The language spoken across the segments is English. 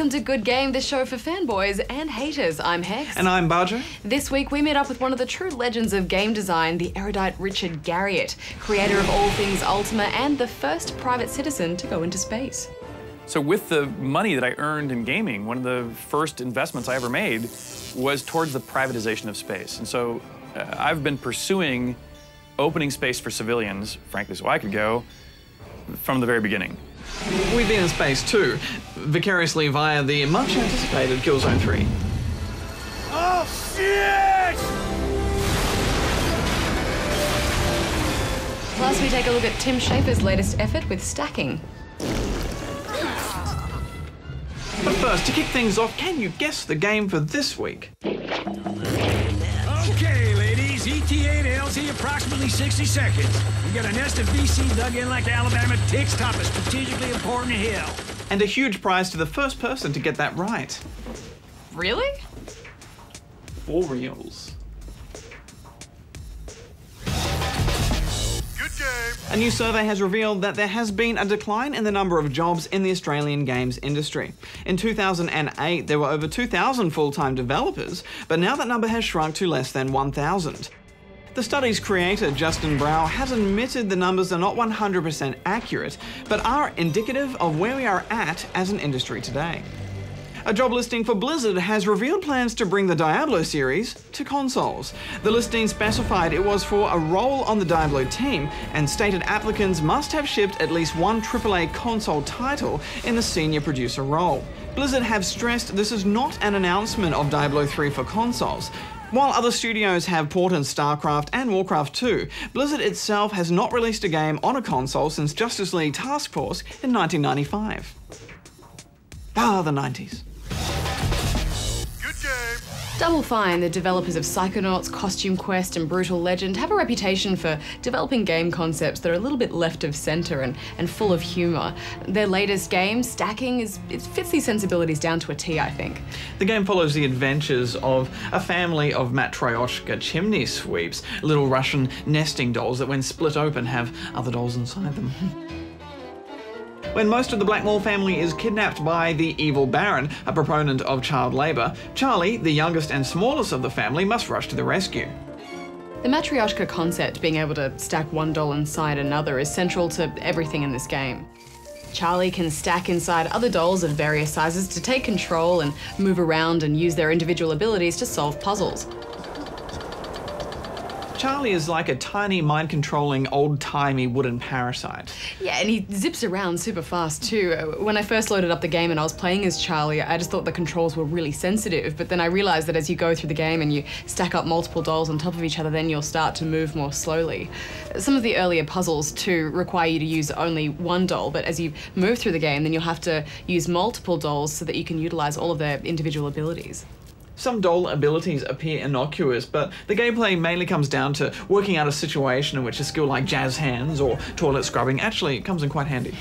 Welcome to Good Game, the show for fanboys and haters. I'm Hex. And I'm Barger. This week we meet up with one of the true legends of game design, the erudite Richard Garriott, creator of all things Ultima and the first private citizen to go into space. So with the money that I earned in gaming, one of the first investments I ever made was towards the privatization of space. And so I've been pursuing opening space for civilians, frankly, so I could go from the very beginning. We've been in space too, vicariously via the much anticipated Killzone 3. Oh shit! Plus we take a look at Tim Schafer's latest effort with stacking. But first, to kick things off, can you guess the game for this week? Okay, ladies, ETA to LZ approximately 60 seconds. We got a nest of VC dug in like Alabama ticks top a strategically important hill. And a huge prize to the first person to get that right. Really? For reals. A new survey has revealed that there has been a decline in the number of jobs in the Australian games industry. In 2008, there were over 2,000 full-time developers, but now that number has shrunk to less than 1,000. The study's creator, Justin Brow, has admitted the numbers are not 100% accurate, but are indicative of where we are at as an industry today. A job listing for Blizzard has revealed plans to bring the Diablo series to consoles. The listing specified it was for a role on the Diablo team and stated applicants must have shipped at least one AAA console title in the senior producer role. Blizzard have stressed this is not an announcement of Diablo 3 for consoles. While other studios have ported StarCraft and Warcraft 2, Blizzard itself has not released a game on a console since Justice League Task Force in 1995. Ah, the 90s. Double Fine, the developers of Psychonauts, Costume Quest and Brutal Legend, have a reputation for developing game concepts that are a little bit left of center and full of humor. Their latest game, Stacking, it fits these sensibilities down to a T, I think. The game follows the adventures of a family of Matryoshka chimney sweeps, little Russian nesting dolls that when split open have other dolls inside them. When most of the Blackmore family is kidnapped by the evil Baron, a proponent of child labour, Charlie, the youngest and smallest of the family, must rush to the rescue. The Matryoshka concept, being able to stack one doll inside another, is central to everything in this game. Charlie can stack inside other dolls of various sizes to take control and move around and use their individual abilities to solve puzzles. Charlie is like a tiny, mind-controlling, old-timey wooden parasite. Yeah, and he zips around super fast too. When I first loaded up the game and I was playing as Charlie, I just thought the controls were really sensitive, but then I realized that as you go through the game and you stack up multiple dolls on top of each other, then you'll start to move more slowly. Some of the earlier puzzles too require you to use only one doll, but as you move through the game, then you'll have to use multiple dolls so that you can utilize all of their individual abilities. Some doll abilities appear innocuous, but the gameplay mainly comes down to working out a situation in which a skill like jazz hands or toilet scrubbing actually comes in quite handy.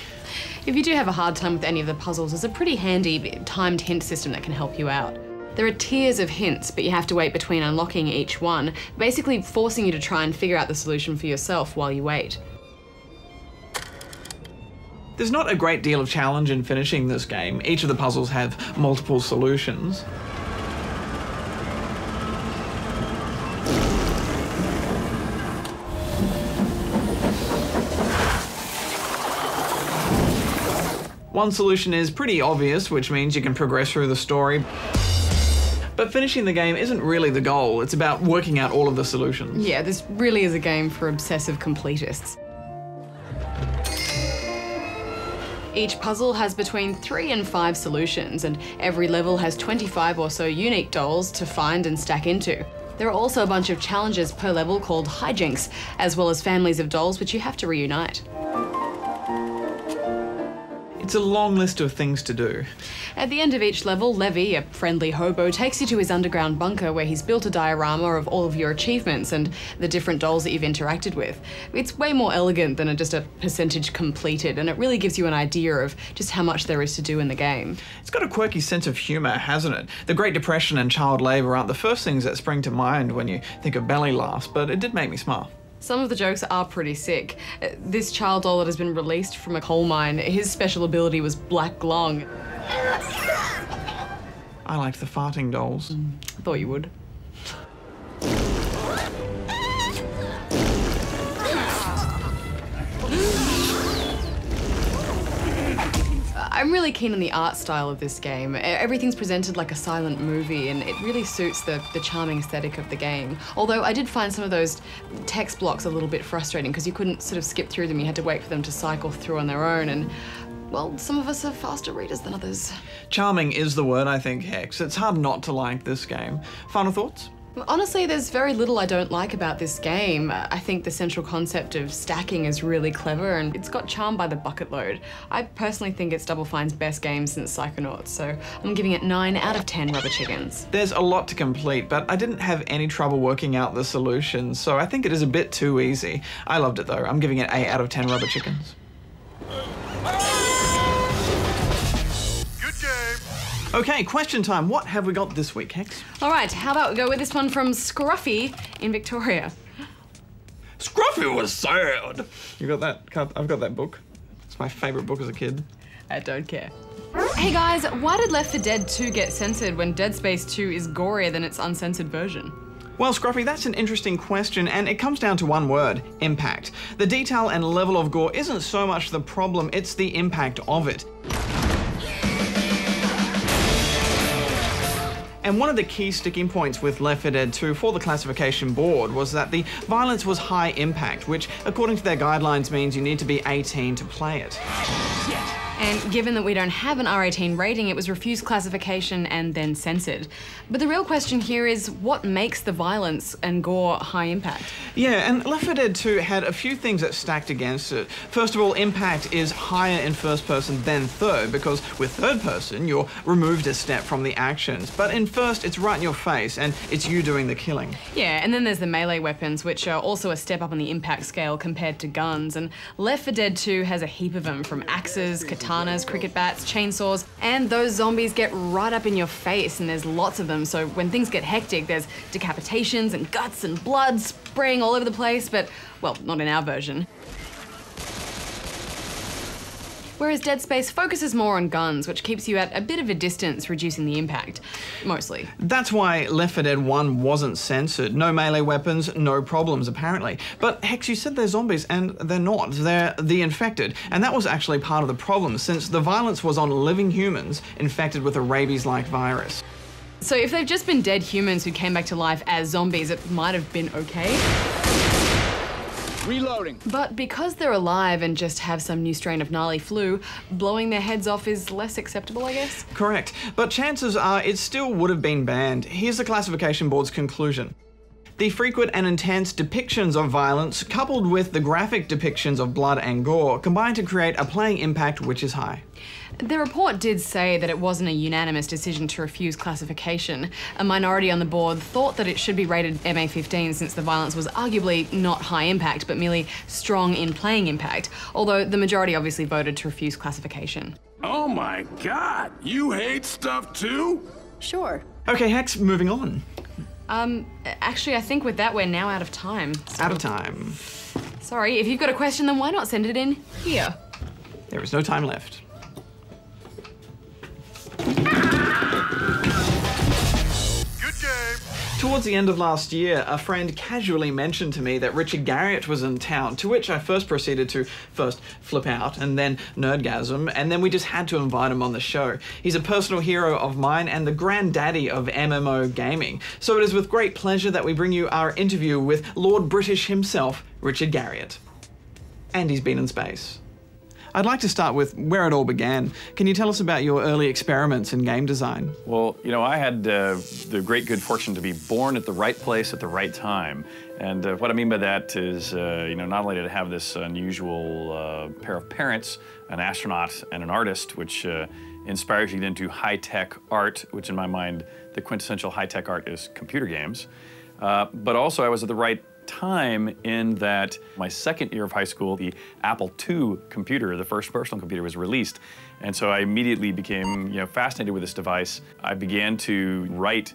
If you do have a hard time with any of the puzzles, there's a pretty handy timed hint system that can help you out. There are tiers of hints, but you have to wait between unlocking each one, basically forcing you to try and figure out the solution for yourself while you wait. There's not a great deal of challenge in finishing this game. Each of the puzzles have multiple solutions. One solution is pretty obvious, which means you can progress through the story. But finishing the game isn't really the goal, it's about working out all of the solutions. Yeah, this really is a game for obsessive completists. Each puzzle has between 3 and 5 solutions, and every level has 25 or so unique dolls to find and stack into. There are also a bunch of challenges per level called hijinks, as well as families of dolls which you have to reunite. It's a long list of things to do. At the end of each level, Levy, a friendly hobo, takes you to his underground bunker where he's built a diorama of all of your achievements and the different dolls that you've interacted with. It's way more elegant than just a percentage completed, and it really gives you an idea of just how much there is to do in the game. It's got a quirky sense of humour, hasn't it? The Great Depression and child labour aren't the first things that spring to mind when you think of belly laughs, but it did make me smile. Some of the jokes are pretty sick. This child doll that has been released from a coal mine, his special ability was black glong. I liked the farting dolls. I thought you would. I'm really keen on the art style of this game. Everything's presented like a silent movie, and it really suits the charming aesthetic of the game. Although I did find some of those text blocks a little bit frustrating because you couldn't sort of skip through them. You had to wait for them to cycle through on their own, and well, some of us are faster readers than others. Charming is the word, I think, Hex. It's hard not to like this game. Final thoughts? Honestly, there's very little I don't like about this game. I think the central concept of stacking is really clever, and it's got charm by the bucket load. I personally think it's Double Fine's best game since Psychonauts, so I'm giving it 9 out of 10 rubber chickens. There's a lot to complete, but I didn't have any trouble working out the solutions, so I think it is a bit too easy. I loved it though. I'm giving it 8 out of 10 rubber chickens. Okay, question time. What have we got this week, Hex? All right, how about we go with this one from Scruffy in Victoria. Scruffy was sad. You got that? I've got that book. It's my favourite book as a kid. I don't care. Hey guys, why did Left 4 Dead 2 get censored when Dead Space 2 is gorier than its uncensored version? Well, Scruffy, that's an interesting question, and it comes down to one word: impact. The detail and level of gore isn't so much the problem, it's the impact of it. And one of the key sticking points with Left 4 Dead 2 for the classification board was that the violence was high impact, which according to their guidelines means you need to be 18 to play it. And given that we don't have an R18 rating, it was refused classification and then censored. But the real question here is, what makes the violence and gore high impact? Yeah, and Left 4 Dead 2 had a few things that stacked against it. First of all, impact is higher in first person than third, because with third person, you're removed a step from the actions. But in first, it's right in your face, and it's you doing the killing. Yeah, and then there's the melee weapons, which are also a step up on the impact scale compared to guns. And Left 4 Dead 2 has a heap of them, from axes, katanas, cricket bats, chainsaws, and those zombies get right up in your face, and there's lots of them, so when things get hectic, there's decapitations and guts and blood spraying all over the place, but, well, not in our version. Whereas Dead Space focuses more on guns, which keeps you at a bit of a distance, reducing the impact. Mostly. That's why Left 4 Dead 1 wasn't censored. No melee weapons, no problems, apparently. But Hex, you said they're zombies, and they're not. They're the infected. And that was actually part of the problem, since the violence was on living humans infected with a rabies-like virus. So if they've just been dead humans who came back to life as zombies, it might have been okay. Reloading. But because they're alive and just have some new strain of gnarly flu, blowing their heads off is less acceptable, I guess? Correct. But chances are it still would have been banned. Here's the classification board's conclusion. The frequent and intense depictions of violence, coupled with the graphic depictions of blood and gore, combine to create a playing impact which is high. The report did say that it wasn't a unanimous decision to refuse classification. A minority on the board thought that it should be rated MA15 since the violence was arguably not high impact, but merely strong in playing impact, although the majority obviously voted to refuse classification. Oh my God, you hate stuff too? Sure. Okay, Hex, moving on. Actually, I think with that we're now out of time. So Out of time. sorry, if you've got a question, then why not send it in here? There is no time left. Towards the end of last year, a friend casually mentioned to me that Richard Garriott was in town, to which I first proceeded to first flip out and then nerdgasm, and then we just had to invite him on the show. He's a personal hero of mine and the granddaddy of MMO gaming, so it is with great pleasure that we bring you our interview with Lord British himself, Richard Garriott. And he's been in space. I'd like to start with where it all began. Can you tell us about your early experiments in game design? Well, you know, I had the great good fortune to be born at the right place at the right time. And what I mean by that is, you know, not only did I have this unusual pair of parents, an astronaut and an artist, which inspires you into high-tech art, which in my mind, the quintessential high-tech art is computer games. But also I was at the right time in that my second year of high school, the Apple II computer, the first personal computer, was released. And so I immediately became, you know, fascinated with this device. I began to write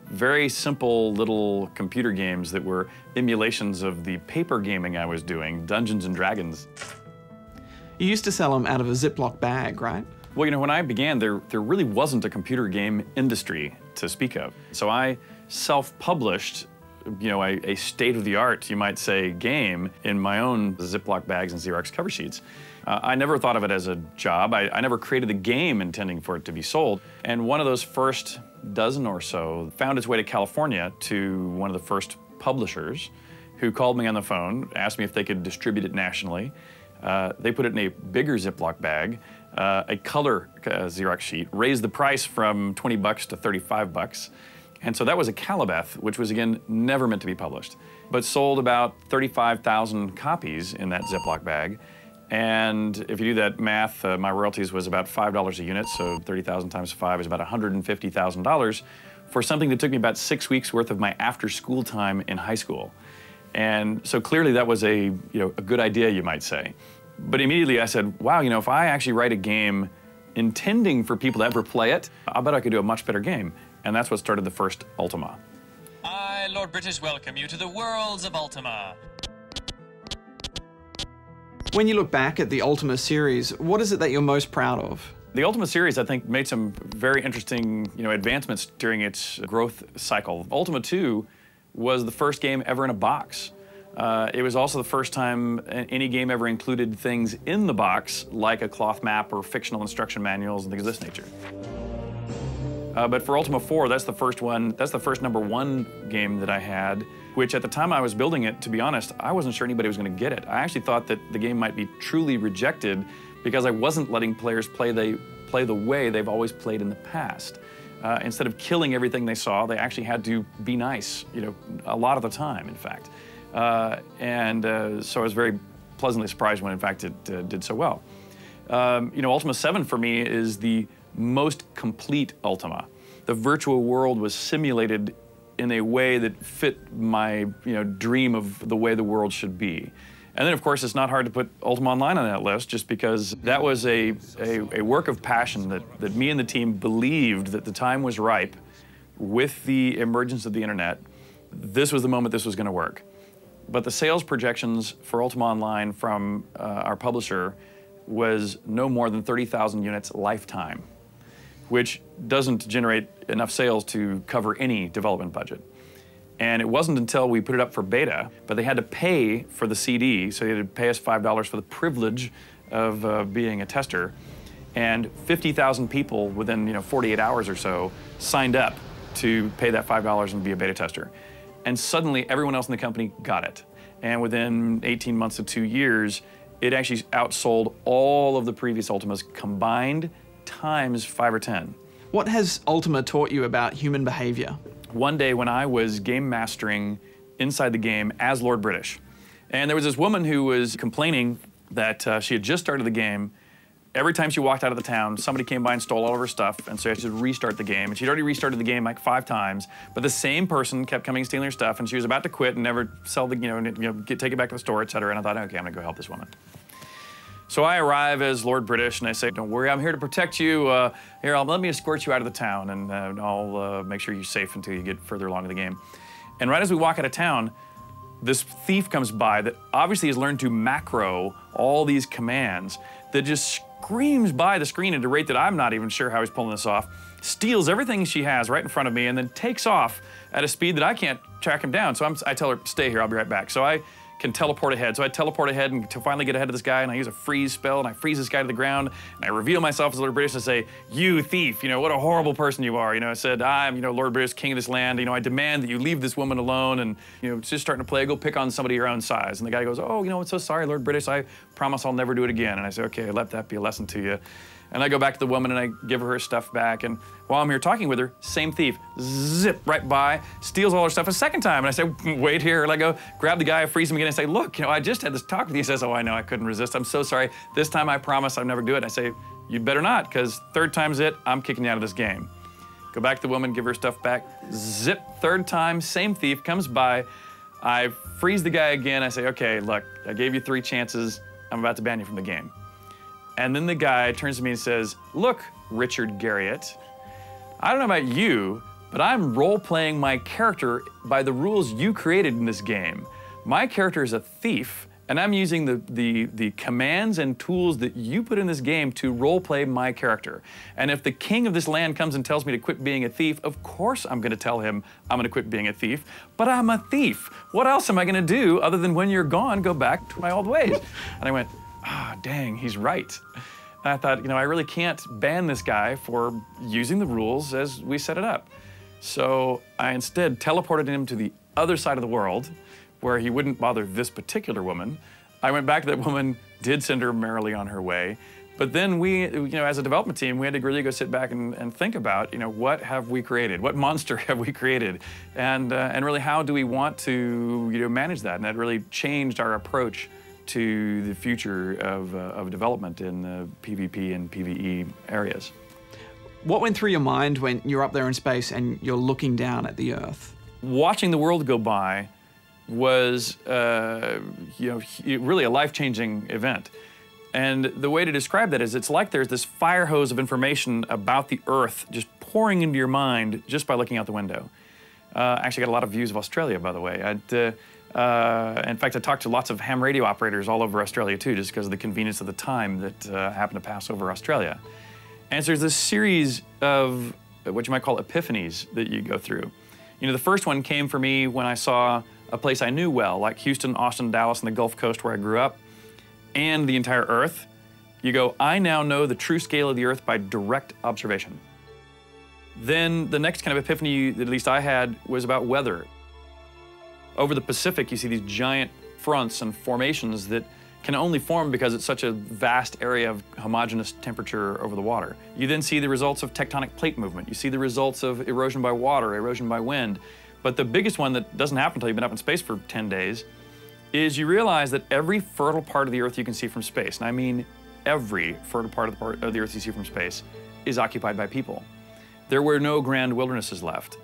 very simple little computer games that were emulations of the paper gaming I was doing, Dungeons and Dragons. You used to sell them out of a Ziploc bag, right? Well, you know, when I began, there really wasn't a computer game industry to speak of. So I self-published, you know, a state-of-the-art, you might say, game in my own Ziploc bags and Xerox cover sheets. I never thought of it as a job. I never created a game intending for it to be sold. And one of those first dozen or so found its way to California to one of the first publishers who called me on the phone, asked me if they could distribute it nationally. They put it in a bigger Ziploc bag, a color Xerox sheet, raised the price from 20 bucks to 35 bucks. And so that was a Calibeth, which was, again, never meant to be published, but sold about 35,000 copies in that Ziploc bag. And if you do that math, my royalties was about $5 a unit, so 30,000 times 5 is about $150,000 for something that took me about 6 weeks worth of my after-school time in high school. And so clearly that was a good idea, you might say. But immediately I said, wow, you know, if I actually write a game intending for people to ever play it, I bet I could do a much better game. And that's what started the first Ultima. I, Lord British, welcome you to the worlds of Ultima. When you look back at the Ultima series, what is it that you're most proud of? The Ultima series, I think, made some very interesting, advancements during its growth cycle. Ultima 2 was the first game ever in a box. It was also the first time any game ever included things in the box, like a cloth map or fictional instruction manuals and things of this nature. But for Ultima 4, that's the first one, that's the first #1 game that I had, which at the time I was building it, to be honest, I wasn't sure anybody was going to get it. I actually thought that the game might be truly rejected because I wasn't letting players play the way they've always played in the past. Instead of killing everything they saw, they actually had to be nice, a lot of the time, in fact. So I was very pleasantly surprised when, in fact, it did so well. Ultima 7 for me is the most complete Ultima. The virtual world was simulated in a way that fit my dream of the way the world should be. And then, of course, it's not hard to put Ultima Online on that list just because that was a work of passion that me and the team believed that the time was ripe with the emergence of the internet. This was the moment this was going to work. But the sales projections for Ultima Online from our publisher was no more than 30,000 units lifetime, which doesn't generate enough sales to cover any development budget. And it wasn't until we put it up for beta, but they had to pay for the CD, so they had to pay us $5 for the privilege of being a tester. And 50,000 people within 48 hours or so signed up to pay that $5 and be a beta tester. And suddenly everyone else in the company got it. And within 18 months to 2 years, it actually outsold all of the previous Ultimas combined times 5 or 10. What has Ultima taught you about human behavior? One day when I was game mastering inside the game as Lord British, and there was this woman who was complaining that she had just started the game. Every time she walked out of the town, somebody came by and stole all of her stuff, and so she had to restart the game. And she'd already restarted the game like 5 times, but the same person kept coming and stealing her stuff, and she was about to quit and never sell the, take it back to the store, etc. And I thought, okay, I'm gonna go help this woman. So I arrive as Lord British, and I say, don't worry, I'm here to protect you. Here, let me escort you out of the town, and I'll make sure you're safe until you get further along in the game. And right as we walk out of town, this thief comes by that obviously has learned to macro all these commands that just screams by the screen at a rate that I'm not even sure how he's pulling this off, steals everything she has right in front of me, and then takes off at a speed that I can't track him down. So I tell her, stay here, I'll be right back. So I can teleport ahead. So I teleport ahead and to finally get ahead of this guy, and I use a freeze spell, and I freeze this guy to the ground, and I reveal myself as Lord British and say, you thief, what a horrible person you are. I said, I'm, Lord British, king of this land. I demand that you leave this woman alone, and, it's just starting to play. Go pick on somebody your own size. And the guy goes, oh, I'm so sorry, Lord British. I promise I'll never do it again. And I say, okay, let that be a lesson to you. And I go back to the woman and I give her stuff back. And while I'm here talking with her, same thief, zip right by, steals all her stuff a second time. And I say, wait here. And I go grab the guy, freeze him again, and say, look, I just had this talk with you. He says, oh, I know, I couldn't resist. I'm so sorry. This time I promise I'll never do it. And I say, you'd better not, because third time's it. I'm kicking you out of this game. Go back to the woman, give her stuff back, zip, third time, same thief comes by. I freeze the guy again. I say, okay, look, I gave you 3 chances. I'm about to ban you from the game. And then the guy turns to me and says, look, Richard Garriott, I don't know about you, but I'm role-playing my character by the rules you created in this game. My character is a thief, And I'm using the commands and tools that you put in this game to roleplay my character. And if the king of this land comes and tells me to quit being a thief, of course I'm going to tell him I'm going to quit being a thief. But I'm a thief. What else am I going to do other than when you're gone, go back to my old ways? And I went, ah, dang, he's right. And I thought, you know, I really can't ban this guy for using the rules as we set it up. So I instead teleported him to the other side of the world, where he wouldn't bother this particular woman. I went back to that woman, did send her merrily on her way. But then we, you know, as a development team, we had to really go sit back and think about, you know, what have we created? What monster have we created? And really, how do we want to, you know, manage that? And that really changed our approach to the future of development in the PvP and PvE areas. What went through your mind when you're up there in space and you're looking down at the Earth? Watching the world go by was, you know, really a life-changing event. And the way to describe that is it's like there's this fire hose of information about the Earth just pouring into your mind just by looking out the window. I actually got a lot of views of Australia, by the way. In fact, I talked to lots of ham radio operators all over Australia too, just because of the convenience of the time that happened to pass over Australia. And so there's this series of what you might call epiphanies that you go through. You know, the first one came for me when I saw a place I knew well, like Houston, Austin, Dallas, and the Gulf Coast where I grew up, and the entire Earth. You go, I now know the true scale of the Earth by direct observation. Then the next kind of epiphany that at least I had was about weather. Over the Pacific, you see these giant fronts and formations that can only form because it's such a vast area of homogeneous temperature over the water. You then see the results of tectonic plate movement. You see the results of erosion by water, erosion by wind. But the biggest one that doesn't happen until you've been up in space for 10 days is you realize that every fertile part of the Earth you can see from space, and I mean every fertile part of the Earth you see from space, is occupied by people. There were no grand wildernesses left.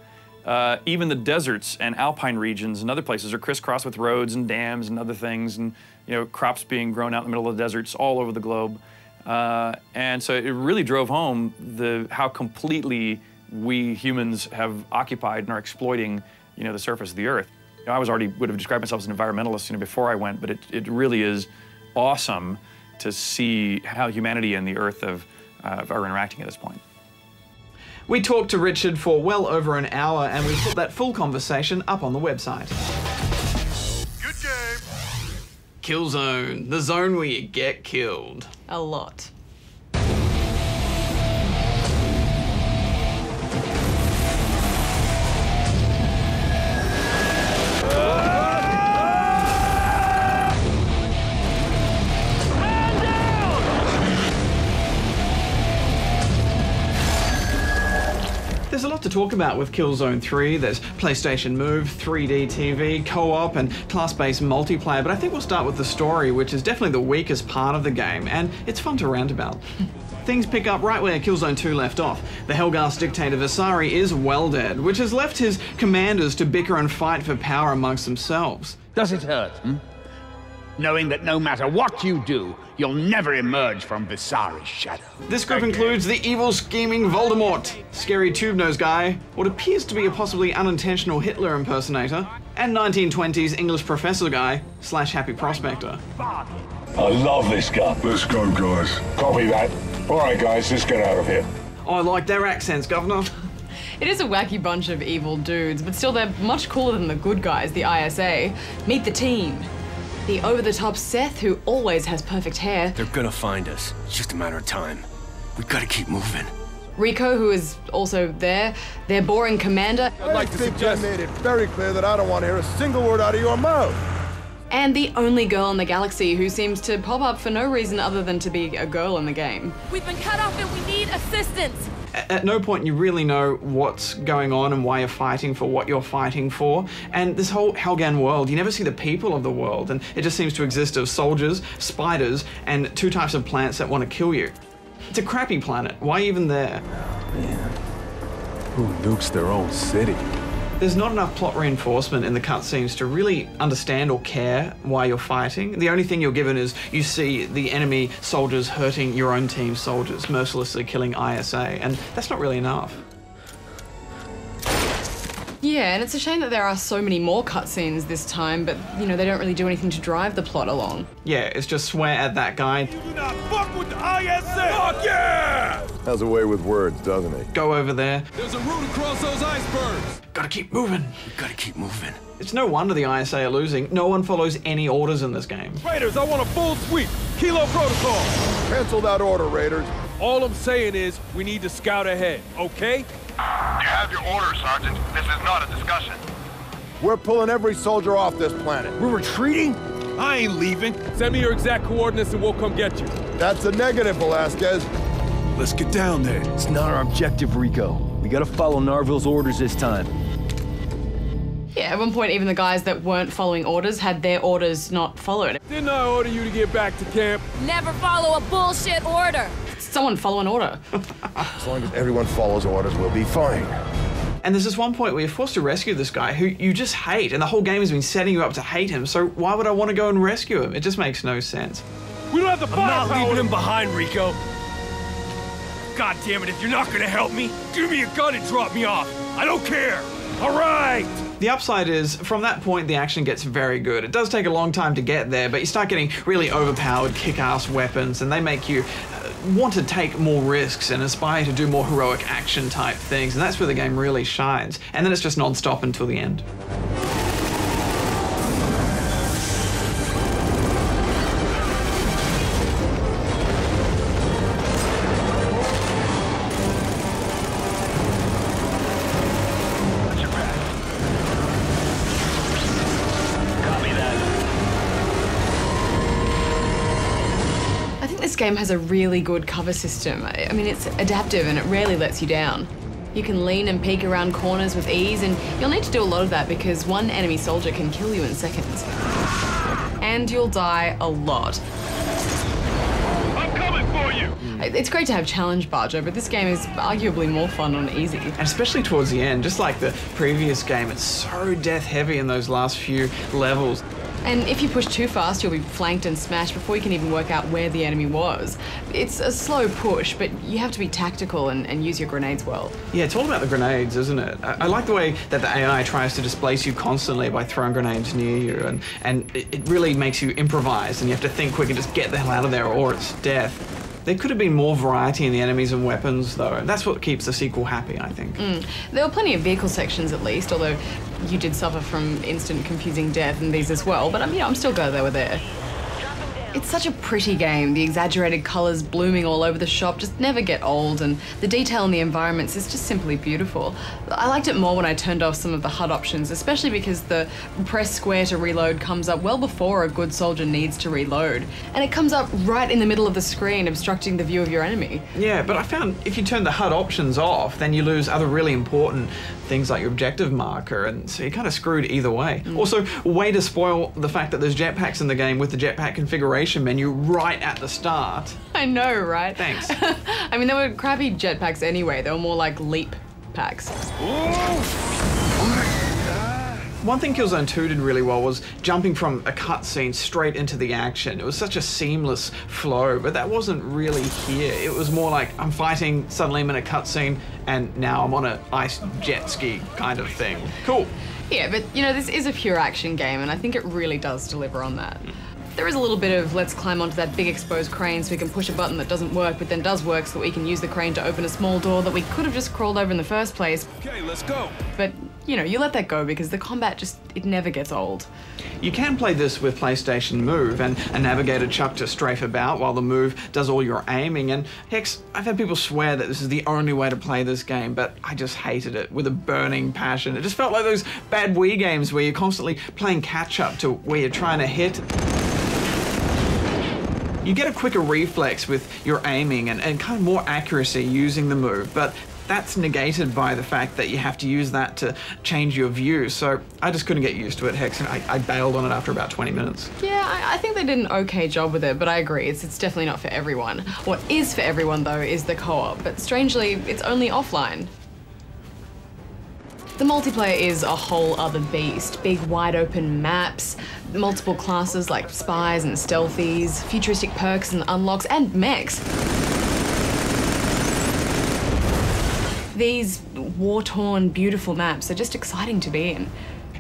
Even the deserts and alpine regions and other places are crisscrossed with roads and dams and other things, and you know, crops being grown out in the middle of the deserts all over the globe. And so it really drove home how completely we humans have occupied and are exploiting, you know, the surface of the Earth. You know, I would have described myself as an environmentalist, you know, before I went, but it really is awesome to see how humanity and the Earth are interacting at this point. We talked to Richard for well over an hour, and we put that full conversation up on the website. Good game. Killzone, the zone where you get killed. A lot. There's a lot to talk about with Killzone 3. There's PlayStation Move, 3D TV, co-op, and class-based multiplayer, but I think we'll start with the story, which is definitely the weakest part of the game, and it's fun to rant about. Things pick up right where Killzone 2 left off. The Helghast dictator Visari is well dead, which has left his commanders to bicker and fight for power amongst themselves. Does it hurt, knowing that no matter what you do, you'll never emerge from Visari's shadow? This group includes the evil, scheming Voldemort, scary tube-nosed guy, what appears to be a possibly unintentional Hitler impersonator, and 1920s English professor guy / happy prospector. I love this gun. Let's go, guys. Copy that. All right, guys, let's get out of here. I like their accents, Governor. It is a wacky bunch of evil dudes, but still they're much cooler than the good guys, the ISA. Meet the team. The over-the-top Seth, who always has perfect hair. They're gonna find us. It's just a matter of time. We've gotta keep moving. Rico, who is also there. Their boring commander. I'd like to suggest I made it very clear that I don't want to hear a single word out of your mouth. And the only girl in the galaxy who seems to pop up for no reason other than to be a girl in the game. We've been cut off and we need assistance. At no point you really know what's going on and why you're fighting for what you're fighting for. And this whole Helghan world, you never see the people of the world, and it just seems to exist of soldiers, spiders, and two types of plants that want to kill you. It's a crappy planet. Why even there? Man, who nukes their own city? There's not enough plot reinforcement in the cutscenes to really understand or care why you're fighting. The only thing you're given is you see the enemy soldiers hurting your own team's soldiers, mercilessly killing ISA, and that's not really enough. Yeah, Yeah, and it's a shame that there are so many more cutscenes this time, but, you know, they don't really do anything to drive the plot along. Yeah, it's just swear at that guy. You do not fuck with the ISS! Fuck yeah! Has a way with words, doesn't he? Go over there. There's a route across those icebergs! Gotta keep moving. We gotta keep moving. It's no wonder the ISA are losing. No one follows any orders in this game. Raiders, I want a full sweep. Kilo protocol. Cancel that order, Raiders. All I'm saying is, we need to scout ahead, okay? You have your orders, Sergeant. This is not a discussion. We're pulling every soldier off this planet. We're retreating? I ain't leaving. Send me your exact coordinates and we'll come get you. That's a negative, Velasquez. Let's get down there. It's not our objective, Rico. We gotta follow Narville's orders this time. Yeah, at one point even the guys that weren't following orders had their orders not followed. Didn't I order you to get back to camp? Never follow a bullshit order. Someone follow an order. As long as everyone follows orders, we'll be fine. And there's this one point where you're forced to rescue this guy who you just hate, and the whole game has been setting you up to hate him, so why would I want to go and rescue him? It just makes no sense. We don't have the firepower. I'm not leaving him behind, Rico. God damn it, if you're not gonna help me, give me a gun and drop me off. I don't care. All right. The upside is, from that point, the action gets very good. It does take a long time to get there, but you start getting really overpowered, kick-ass weapons, and they make you want to take more risks and aspire to do more heroic action-type things, and that's where the game really shines. And then it's just non-stop until the end. This game has a really good cover system. I mean, it's adaptive and it rarely lets you down. You can lean and peek around corners with ease, and you'll need to do a lot of that because one enemy soldier can kill you in seconds. And you'll die a lot. I'm coming for you! It's great to have challenge bar, Joe, but this game is arguably more fun on easy. And especially towards the end, just like the previous game, it's so death heavy in those last few levels. And if you push too fast, you'll be flanked and smashed before you can even work out where the enemy was. It's a slow push, but you have to be tactical and use your grenades well. Yeah, it's all about the grenades, isn't it? I like the way that the AI tries to displace you constantly by throwing grenades near you, and it really makes you improvise, and you have to think quick and just get the hell out of there or it's death. There could have been more variety in the enemies and weapons, though, and that's what keeps the sequel happy, I think. There were plenty of vehicle sections, at least, although you did suffer from instant confusing death in these as well, but I'm still glad they were there. It's such a pretty game. The exaggerated colours blooming all over the shop just never get old, and the detail in the environments is just simply beautiful. I liked it more when I turned off some of the HUD options, especially because the press square to reload comes up well before a good soldier needs to reload. And it comes up right in the middle of the screen, obstructing the view of your enemy. Yeah, but I found if you turn the HUD options off, then you lose other really important things like your objective marker, and so you're kind of screwed either way. Also, way to spoil the fact that there's jetpacks in the game with the jetpack configuration menu right at the start. I know, right? Thanks. I mean, they were crappy jetpacks anyway. They were more like leap packs. One thing Killzone 2 did really well was jumping from a cutscene straight into the action. It was such a seamless flow, but that wasn't really here. It was more like I'm fighting, suddenly I'm in a cutscene, and now I'm on an ice jet ski kind of thing. Cool. Yeah, but you know, this is a pure action game, and I think it really does deliver on that. There is a little bit of let's climb onto that big exposed crane so we can push a button that doesn't work but then does work so we can use the crane to open a small door that we could have just crawled over in the first place. Okay, let's go. But, you know, you let that go because the combat just, it never gets old. You can play this with PlayStation Move and a navigator chuck to strafe about while the Move does all your aiming, and heck, I've had people swear that this is the only way to play this game, but I just hated it with a burning passion. It just felt like those bad Wii games where you're constantly playing catch up to where you're trying to hit. You get a quicker reflex with your aiming and kind of more accuracy using the Move, but that's negated by the fact that you have to use that to change your view, so I just couldn't get used to it. Heck, I bailed on it after about 20 minutes. Yeah, I think they did an okay job with it, but I agree, it's definitely not for everyone. What is for everyone, though, is the co-op, but strangely, it's only offline. The multiplayer is a whole other beast. Big, wide-open maps, multiple classes like spies and stealthies, futuristic perks and unlocks, and mechs. these war-torn, beautiful maps are just exciting to be in.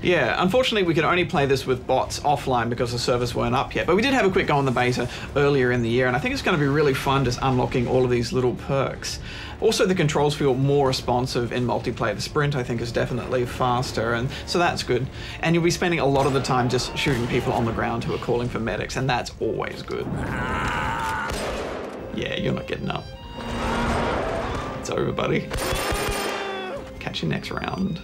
Yeah, unfortunately we could only play this with bots offline because the servers weren't up yet, but we did have a quick go on the beta earlier in the year, and I think it's going to be really fun just unlocking all of these little perks. Also, the controls feel more responsive in multiplayer. The sprint, I think, is definitely faster, and so that's good. And you'll be spending a lot of the time just shooting people on the ground who are calling for medics, and that's always good. Yeah, you're not getting up. It's over, buddy. Catch you next round.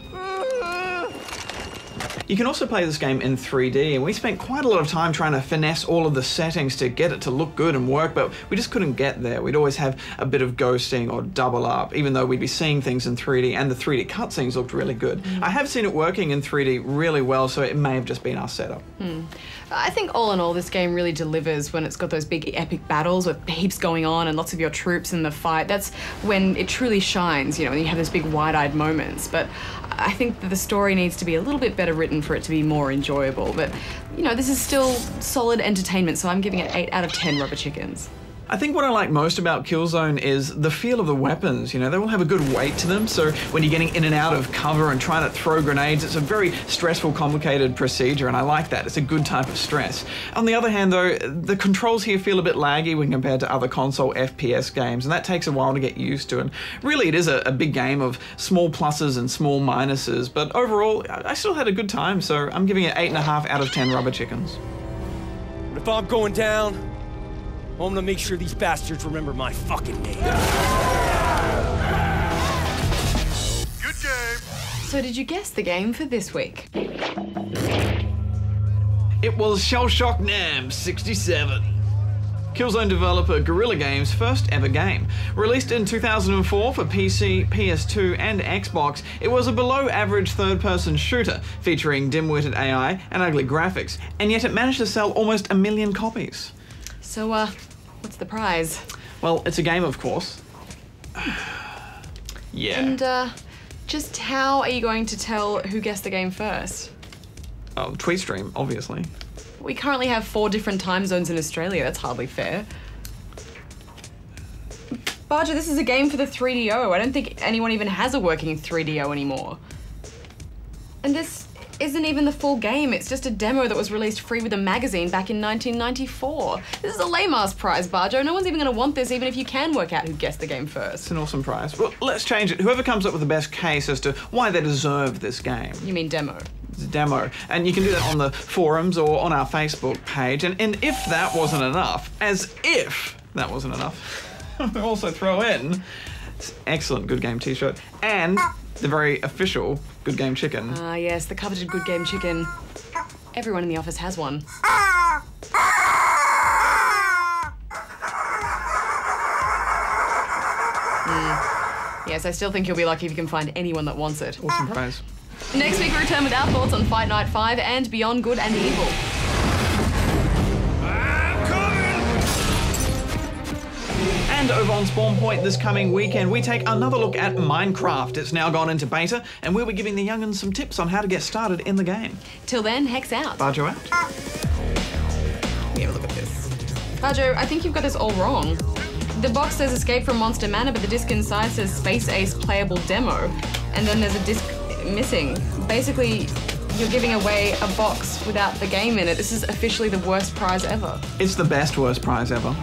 You can also play this game in 3D, and we spent quite a lot of time trying to finesse all of the settings to get it to look good and work, but we just couldn't get there. We'd always have a bit of ghosting or double up, even though we'd be seeing things in 3D, and the 3D cutscenes looked really good. I have seen it working in 3D really well, so it may have just been our setup. I think all in all, this game really delivers when it's got those big epic battles with heaps going on and lots of your troops in the fight. That's when it truly shines, you know, when you have those big wide-eyed moments. But I think that the story needs to be a little bit better written for it to be more enjoyable. But, you know, this is still solid entertainment, so I'm giving it 8 out of 10 rubber chickens. I think what I like most about Killzone is the feel of the weapons. You know, they all have a good weight to them, so when you're getting in and out of cover and trying to throw grenades, it's a very stressful, complicated procedure, and I like that. It's a good type of stress. On the other hand, though, the controls here feel a bit laggy when compared to other console FPS games, and that takes a while to get used to. And really, it is a big game of small pluses and small minuses, but overall, I still had a good time, so I'm giving it 8.5 out of 10 rubber chickens. If I'm going down, I'm gonna make sure these bastards remember my fucking name. Good game. So did you guess the game for this week? It was Shell Shock Nam 67. Killzone developer Guerrilla Games' first ever game. Released in 2004 for PC, PS2 and Xbox, it was a below average third-person shooter featuring dim-witted AI and ugly graphics, and yet it managed to sell almost 1 million copies. So, what's the prize? Well, it's a game, of course. Yeah. And, just how are you going to tell who guessed the game first? Oh, tweet stream, obviously. We currently have 4 different time zones in Australia. That's hardly fair. Barger, this is a game for the 3DO. I don't think anyone even has a working 3DO anymore. And this isn't even the full game. It's just a demo that was released free with a magazine back in 1994. This is a lame-ass prize, Barjo. No one's even going to want this, even if you can work out who guessed the game first. It's an awesome prize. Well, let's change it. Whoever comes up with the best case as to why they deserve this game. You mean demo? It's a demo. And you can do that on the forums or on our Facebook page. And if that wasn't enough, as if that wasn't enough, we'll also throw in this excellent Good Game t-shirt and the very official Good Game chicken. Ah, yes, the coveted Good Game chicken. Everyone in the office has one. Yes, I still think you'll be lucky if you can find anyone that wants it. Awesome prize. Next week we return with our thoughts on Fight Night 5 and Beyond Good and Evil. And over on Spawn Point this coming weekend, we take another look at Minecraft. It's now gone into beta, and we'll be giving the young'uns some tips on how to get started in the game. Till then, Hex out. Barjo out. Let me have a look at this. Barjo, I think you've got this all wrong. The box says Escape from Monster Manor, but the disc inside says Space Ace Playable Demo, and then there's a disc missing. Basically, you're giving away a box without the game in it. This is officially the worst prize ever. It's the best worst prize ever.